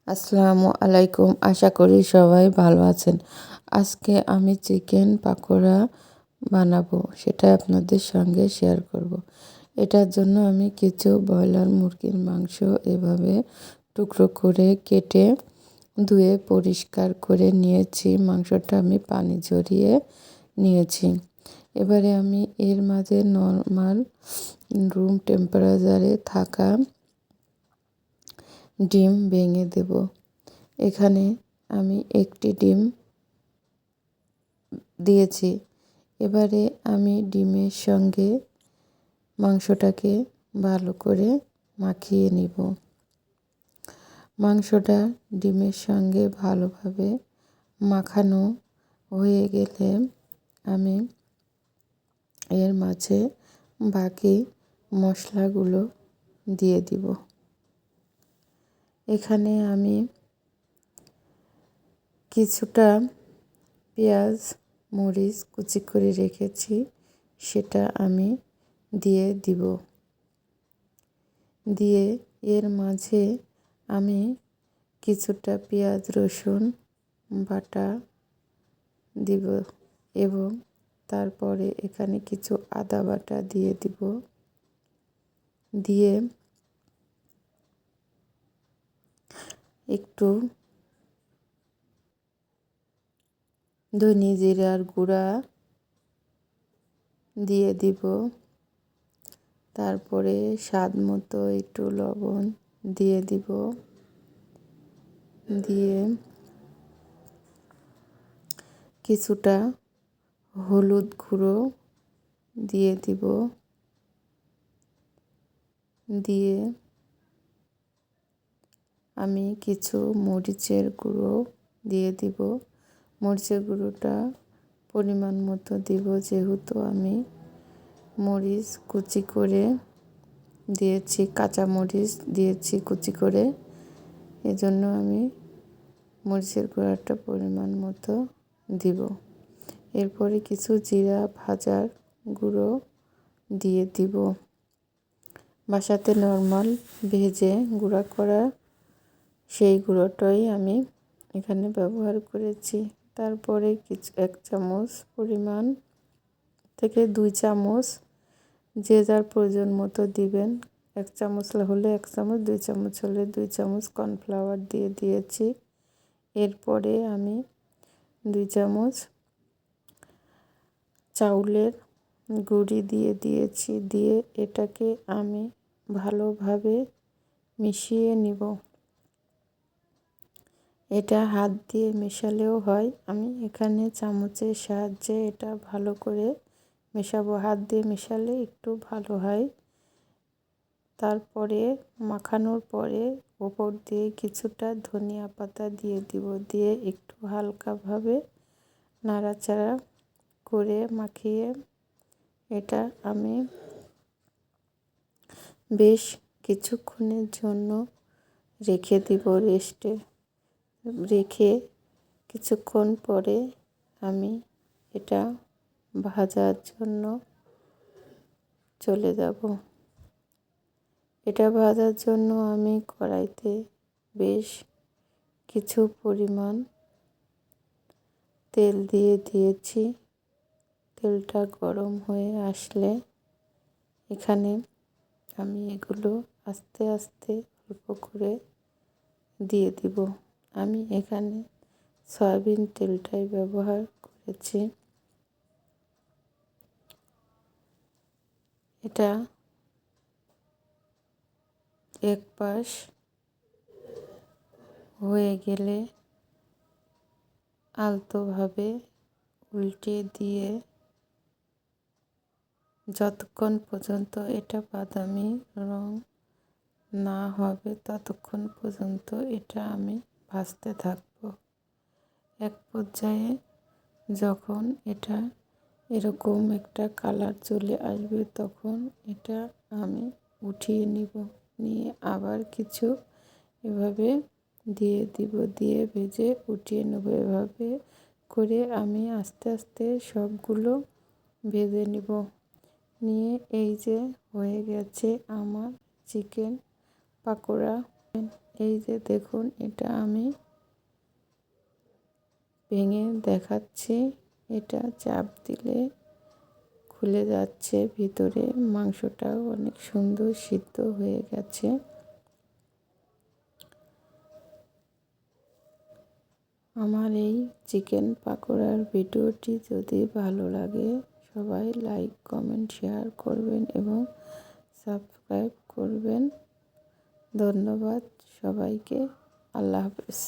আসসালামু আলাইকুম। আশা করি সবাই ভালো আছেন। আজকে আমি চিকেন পাকোড়া বানাবো, সেটা আপনাদের সঙ্গে শেয়ার করব। এটার জন্য আমি কিছু ব্রয়লার মুরগির মাংস এভাবে টুকরো করে কেটে ধুয়ে পরিষ্কার করে নিয়েছি। মাংসটা আমি পানি ঝরিয়ে নিয়েছি। এবারে আমি এর মাঝে নর্মাল রুম টেম্পারেচারে থাকা ডিম ভেঙে দেব। এখানে আমি একটি ডিম দিয়েছি। এবারে আমি ডিমের সঙ্গে মাংসটাকে ভালো করে মাখিয়ে নিব। মাংসটা ডিমের সঙ্গে ভালোভাবে মাখানো হয়ে গেলে আমি এর মাঝে বাকি মশলাগুলো দিয়ে দিব। এখানে আমি কিছুটা পেঁয়াজ মরিচ কুচি করে রেখেছি, সেটা আমি দিয়ে দিব। দিয়ে এর মাঝে আমি কিছুটা পেঁয়াজ রসুন বাটা দিব এবং তারপরে এখানে কিছু আদা বাটা দিয়ে দিব। দিয়ে একটু ধনে জিরার গুঁড়া দিয়ে দিব। তারপরে স্বাদ মতো একটু লবণ দিয়ে দিব। দিয়ে কিছুটা হলুদ গুঁড়ো দিয়ে দিব। দিয়ে আমি কিছু মরিচের গুঁড়ো দিয়ে দিব। মরিচের গুঁড়োটা পরিমাণ মতো দিব, যেহেতু আমি মরিচ কুচি করে দিয়েছি, কাঁচা মরিচ দিয়েছি কুচি করে, এজন্য আমি মরিচের গুঁড়োটা পরিমাণ মতো দিব। এরপরে কিছু জিরা ভাজার গুঁড়ো দিয়ে দিব। বাসাতে নর্মাল ভেজে গুঁড়া করা সেই গুঁড়োটাই আমি এখানে ব্যবহার করেছি। তারপরে কিছু 1 চামচ পরিমাণ থেকে 2 চামচ যে যার প্রয়োজন মতো দিবেন। 1 চামচ হলে 1 চামচ, 2 চামচ হলে 2 চামচ কর্নফ্লাওয়ার দিয়ে দিয়েছি। এরপরে আমি 2 চামচ চাউলের গুঁড়ি দিয়ে দিয়েছি। দিয়ে এটাকে আমি ভালোভাবে মিশিয়ে নিব। এটা হাত দিয়ে মেশালেও হয়, আমি এখানে চামচের সাহায্যে এটা ভালো করে মেশাবো। হাত দিয়ে মেশালে একটু ভালো হয়। তারপরে মাখানোর পরে ওপর দিয়ে কিছুটা ধনিয়া পাতা দিয়ে দিব। দিয়ে একটু হালকাভাবে নাড়াচাড়া করে মাখিয়ে এটা আমি বেশ কিছুক্ষণের জন্য রেখে দিব রেস্টে। রেখে কিছুক্ষণ পরে আমি এটা ভাজার জন্য চলে যাব। এটা ভাজার জন্য আমি কড়াইতে বেশ কিছু পরিমাণ তেল দিয়ে দিয়েছি। তেলটা গরম হয়ে আসলে এখানে আমি এগুলো আস্তে আস্তে অল্প করে দিয়ে দিব। আমি এখানে সয়াবিন তেলটাই ব্যবহার করেছি। এটা এক পাশ হয়ে গেলে আলতোভাবে উল্টে দিয়ে যতক্ষণ পর্যন্ত এটা বাদামি রং না হবে ততক্ষণ পর্যন্ত এটা আমি ভাজতে থাকব। এক পর্যায়ে যখন এটা এরকম একটা কালার চলে আসবে তখন এটা আমি উঠিয়ে নিব। নিয়ে আবার কিছু এভাবে দিয়ে দিব, দিয়ে ভেজে উঠিয়ে নেব। এভাবে করে আমি আস্তে আস্তে সবগুলো ভেজে নিব। নিয়ে এই যে হয়ে গেছে আমার চিকেন পাকোড়া। এই যে দেখুন, এটা আমি ভেঙে দেখাচ্ছি। এটা চাপ দিলে খুলে যাচ্ছে, ভিতরে মাংসটাও অনেক সুন্দর সিদ্ধ হয়ে গেছে। আমার এই চিকেন পাকোড়ার ভিডিওটি যদি ভালো লাগে, সবাই লাইক, কমেন্ট, শেয়ার করবেন এবং সাবস্ক্রাইব করবেন। ধন্যবাদ সবাইকে। আল্লাহ হাফেজ।